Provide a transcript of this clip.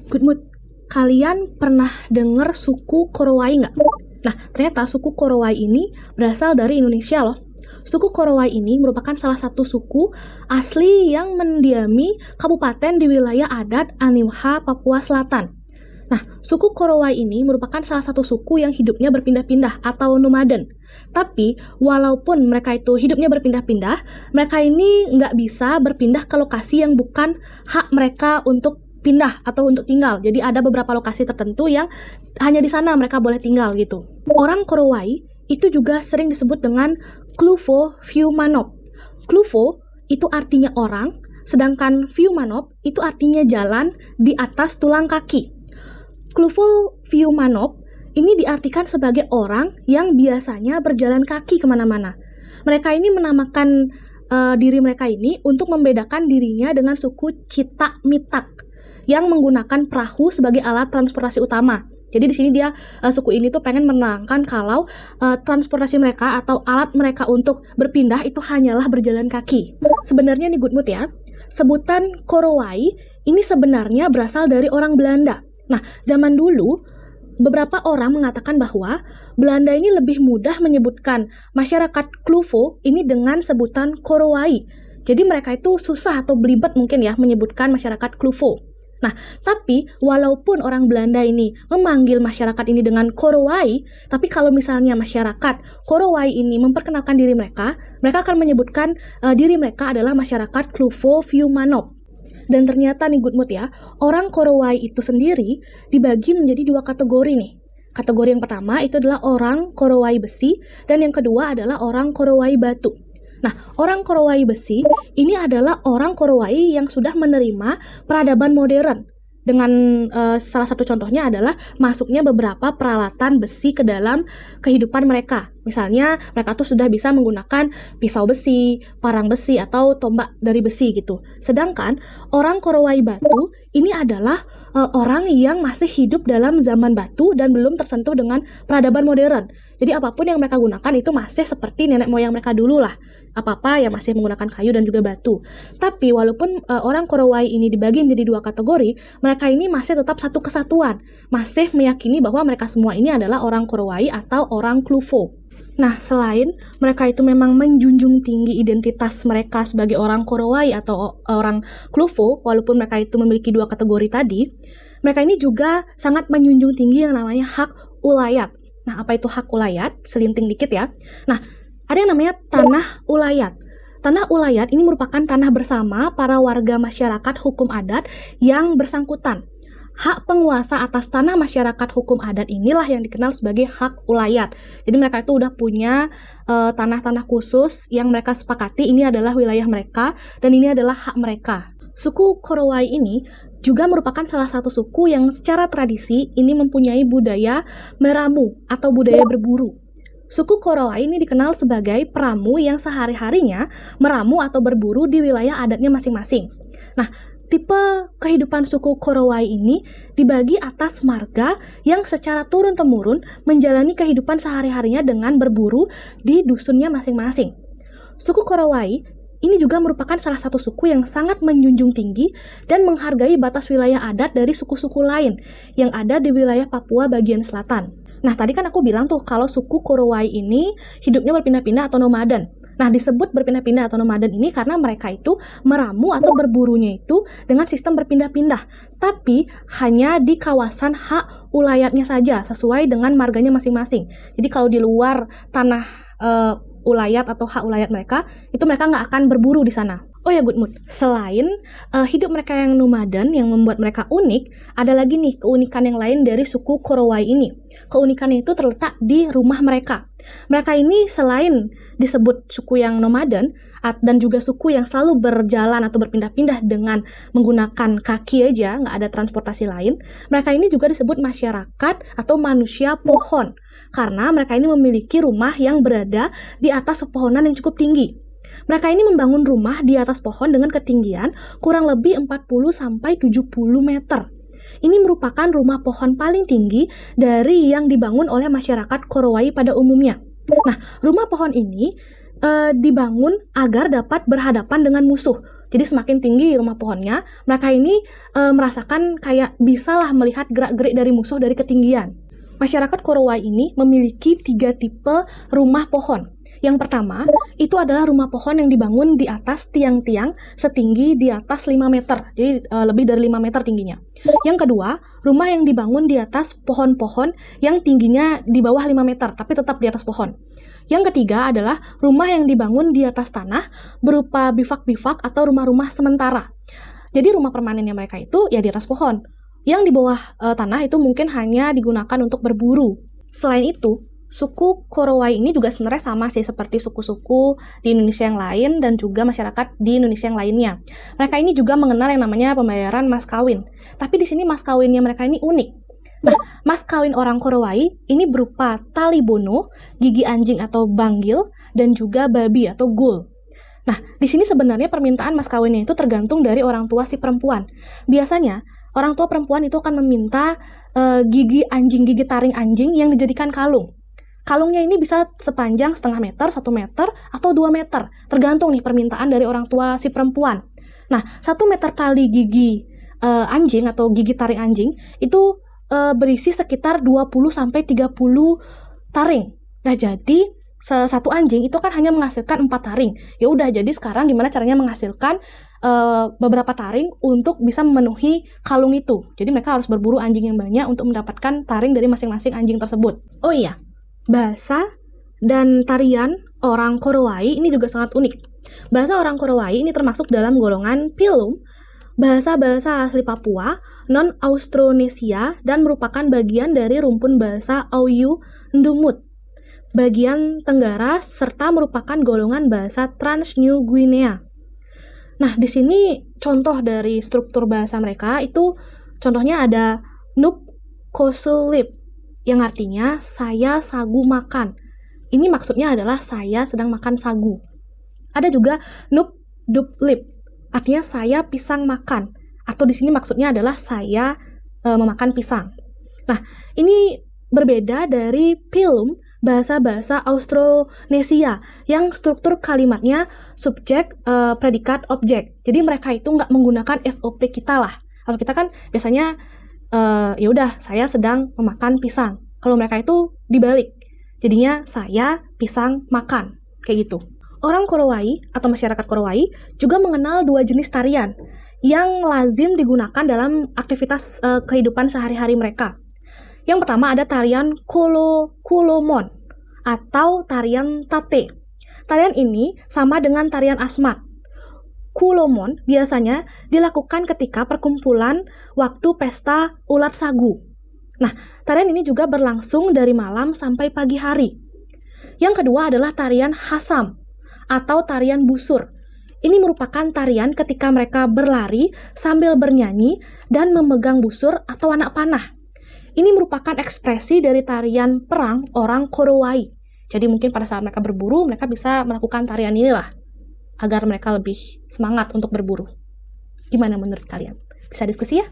Good mood. Kalian pernah dengar suku Korowai nggak? Nah, ternyata suku Korowai ini berasal dari Indonesia loh. Suku Korowai ini merupakan salah satu suku asli yang mendiami kabupaten di wilayah adat Animha, Papua Selatan. Nah, suku Korowai ini merupakan salah satu suku yang hidupnya berpindah-pindah atau nomaden. Tapi, walaupun mereka itu hidupnya berpindah-pindah, mereka ini nggak bisa berpindah ke lokasi yang bukan hak mereka untuk pindah atau untuk tinggal. Jadi ada beberapa lokasi tertentu yang hanya di sana mereka boleh tinggal gitu. Orang Korowai itu juga sering disebut dengan Klufo Fiumanop. Klufo itu artinya orang, sedangkan Fiumanop itu artinya jalan di atas tulang kaki. Klufo Fiumanop ini diartikan sebagai orang yang biasanya berjalan kaki kemana-mana. Mereka ini menamakan diri mereka ini untuk membedakan dirinya dengan suku Citak Mitak yang menggunakan perahu sebagai alat transportasi utama. Jadi di sini dia suku ini tuh pengen menerangkan kalau transportasi mereka atau alat mereka untuk berpindah itu hanyalah berjalan kaki. Sebenarnya nih Good Mood ya, sebutan Korowai ini sebenarnya berasal dari orang Belanda. Nah, zaman dulu beberapa orang mengatakan bahwa Belanda ini lebih mudah menyebutkan masyarakat Klufo ini dengan sebutan Korowai. Jadi mereka itu susah atau belibet mungkin ya menyebutkan masyarakat Klufo. Nah, tapi walaupun orang Belanda ini memanggil masyarakat ini dengan Korowai, tapi kalau misalnya masyarakat Korowai ini memperkenalkan diri mereka akan menyebutkan diri mereka adalah masyarakat Klufo Fiumanop. Dan ternyata nih Good Mood ya, orang Korowai itu sendiri dibagi menjadi dua kategori nih. Kategori yang pertama itu adalah orang Korowai besi, dan yang kedua adalah orang Korowai batu. Nah, orang Korowai besi ini adalah orang Korowai yang sudah menerima peradaban modern. Dengan salah satu contohnya adalah masuknya beberapa peralatan besi ke dalam kehidupan mereka. Misalnya, mereka tuh sudah bisa menggunakan pisau besi, parang besi, atau tombak dari besi gitu. Sedangkan orang Korowai batu ini adalah orang yang masih hidup dalam zaman batu dan belum tersentuh dengan peradaban modern. Jadi apapun yang mereka gunakan itu masih seperti nenek moyang mereka dulu lah. Apa-apa yang masih menggunakan kayu dan juga batu. Tapi walaupun orang Korowai ini dibagi menjadi dua kategori, mereka ini masih tetap satu kesatuan. Masih meyakini bahwa mereka semua ini adalah orang Korowai atau orang Klufo. Nah, selain mereka itu memang menjunjung tinggi identitas mereka sebagai orang Korowai atau orang Klufo, walaupun mereka itu memiliki dua kategori tadi, mereka ini juga sangat menjunjung tinggi yang namanya hak ulayat. Nah, apa itu hak ulayat? Selinting dikit ya. Nah, ada yang namanya tanah ulayat. Tanah ulayat ini merupakan tanah bersama para warga masyarakat hukum adat yang bersangkutan. Hak penguasa atas tanah masyarakat hukum adat inilah yang dikenal sebagai hak ulayat. Jadi mereka itu udah punya tanah-tanah khusus yang mereka sepakati ini adalah wilayah mereka dan ini adalah hak mereka. Suku Korowai ini juga merupakan salah satu suku yang secara tradisi ini mempunyai budaya meramu atau budaya berburu. Suku Korowai ini dikenal sebagai peramu yang sehari-harinya meramu atau berburu di wilayah adatnya masing-masing. Nah, tipe kehidupan suku Korowai ini dibagi atas marga yang secara turun-temurun menjalani kehidupan sehari-harinya dengan berburu di dusunnya masing-masing. Suku Korowai ini juga merupakan salah satu suku yang sangat menjunjung tinggi dan menghargai batas wilayah adat dari suku-suku lain yang ada di wilayah Papua bagian selatan. Nah, tadi kan aku bilang tuh kalau suku Korowai ini hidupnya berpindah-pindah atau nomaden. Nah, disebut berpindah-pindah atau nomaden ini karena mereka itu meramu atau berburunya itu dengan sistem berpindah-pindah, tapi hanya di kawasan hak ulayatnya saja, sesuai dengan marganya masing-masing. Jadi kalau di luar tanah ulayat atau hak ulayat mereka, itu mereka nggak akan berburu di sana. Oh ya Good Mood, selain hidup mereka yang nomaden yang membuat mereka unik, ada lagi nih keunikan yang lain dari suku Korowai ini. Keunikannya itu terletak di rumah mereka. Mereka ini selain disebut suku yang nomaden dan juga suku yang selalu berjalan atau berpindah-pindah dengan menggunakan kaki aja, nggak ada transportasi lain, mereka ini juga disebut masyarakat atau manusia pohon. Karena mereka ini memiliki rumah yang berada di atas pepohonan yang cukup tinggi. Mereka ini membangun rumah di atas pohon dengan ketinggian kurang lebih 40-70 meter. Ini merupakan rumah pohon paling tinggi dari yang dibangun oleh masyarakat Korowai pada umumnya. Nah, rumah pohon ini dibangun agar dapat berhadapan dengan musuh. Jadi semakin tinggi rumah pohonnya, mereka ini merasakan kayak bisalah melihat gerak-gerik dari musuh dari ketinggian. Masyarakat Korowai ini memiliki 3 tipe rumah pohon. Yang pertama, itu adalah rumah pohon yang dibangun di atas tiang-tiang setinggi di atas 5 meter. Jadi lebih dari 5 meter tingginya. Yang kedua, rumah yang dibangun di atas pohon-pohon yang tingginya di bawah 5 meter, tapi tetap di atas pohon. Yang ketiga adalah rumah yang dibangun di atas tanah berupa bivak-bivak atau rumah-rumah sementara. Jadi rumah permanennya mereka itu ya di atas pohon. Yang di bawah tanah itu mungkin hanya digunakan untuk berburu. Selain itu, suku Korowai ini juga sebenarnya sama sih seperti suku-suku di Indonesia yang lain dan juga masyarakat di Indonesia yang lainnya. Mereka ini juga mengenal yang namanya pembayaran mas kawin. Tapi di sini mas kawinnya mereka ini unik. Nah, mas kawin orang Korowai ini berupa tali bono, gigi anjing atau banggil, dan juga babi atau gul. Nah, di sini sebenarnya permintaan mas kawinnya itu tergantung dari orang tua si perempuan. Biasanya, orang tua perempuan itu akan meminta gigi taring anjing yang dijadikan kalung. Kalungnya ini bisa sepanjang 0,5 meter, 1 meter, atau 2 meter. Tergantung nih permintaan dari orang tua si perempuan. Nah, 1 meter tali gigi anjing atau gigi taring anjing itu berisi sekitar 20-30 taring. Nah, jadi satu anjing itu kan hanya menghasilkan 4 taring. Ya udah, jadi sekarang gimana caranya menghasilkan beberapa taring untuk bisa memenuhi kalung itu. Jadi mereka harus berburu anjing yang banyak untuk mendapatkan taring dari masing-masing anjing tersebut. Oh iya, bahasa dan tarian orang Korowai ini juga sangat unik. Bahasa orang Korowai ini termasuk dalam golongan Pilum, bahasa-bahasa asli Papua, non-Austronesia, dan merupakan bagian dari rumpun bahasa Oyu Ndumut, bagian Tenggara, serta merupakan golongan bahasa Trans-New Guinea. Nah, di sini contoh dari struktur bahasa mereka itu contohnya ada Nup Kosulip, yang artinya saya sagu makan. Ini maksudnya adalah saya sedang makan sagu. Ada juga Nup Duplip, artinya saya pisang makan. Atau di sini maksudnya adalah saya memakan pisang. Nah, ini berbeda dari Pilum, bahasa-bahasa Austronesia, yang struktur kalimatnya subjek, predikat, objek. Jadi mereka itu nggak menggunakan SOP kita lah. Kalau kita kan biasanya ya udah saya sedang memakan pisang. Kalau mereka itu dibalik. Jadinya saya pisang makan. Kayak gitu. Orang Korowai atau masyarakat Korowai juga mengenal 2 jenis tarian yang lazim digunakan dalam aktivitas kehidupan sehari-hari mereka. Yang pertama ada tarian Kulomon atau tarian Tate. Tarian ini sama dengan tarian Asmat. Kulomon biasanya dilakukan ketika perkumpulan waktu pesta ulat sagu. Nah, tarian ini juga berlangsung dari malam sampai pagi hari. Yang kedua adalah tarian Hasam atau tarian Busur. Ini merupakan tarian ketika mereka berlari sambil bernyanyi dan memegang busur atau anak panah. Ini merupakan ekspresi dari tarian perang orang Korowai. Jadi mungkin pada saat mereka berburu, mereka bisa melakukan tarian inilah agar mereka lebih semangat untuk berburu. Gimana menurut kalian? Bisa diskusi ya?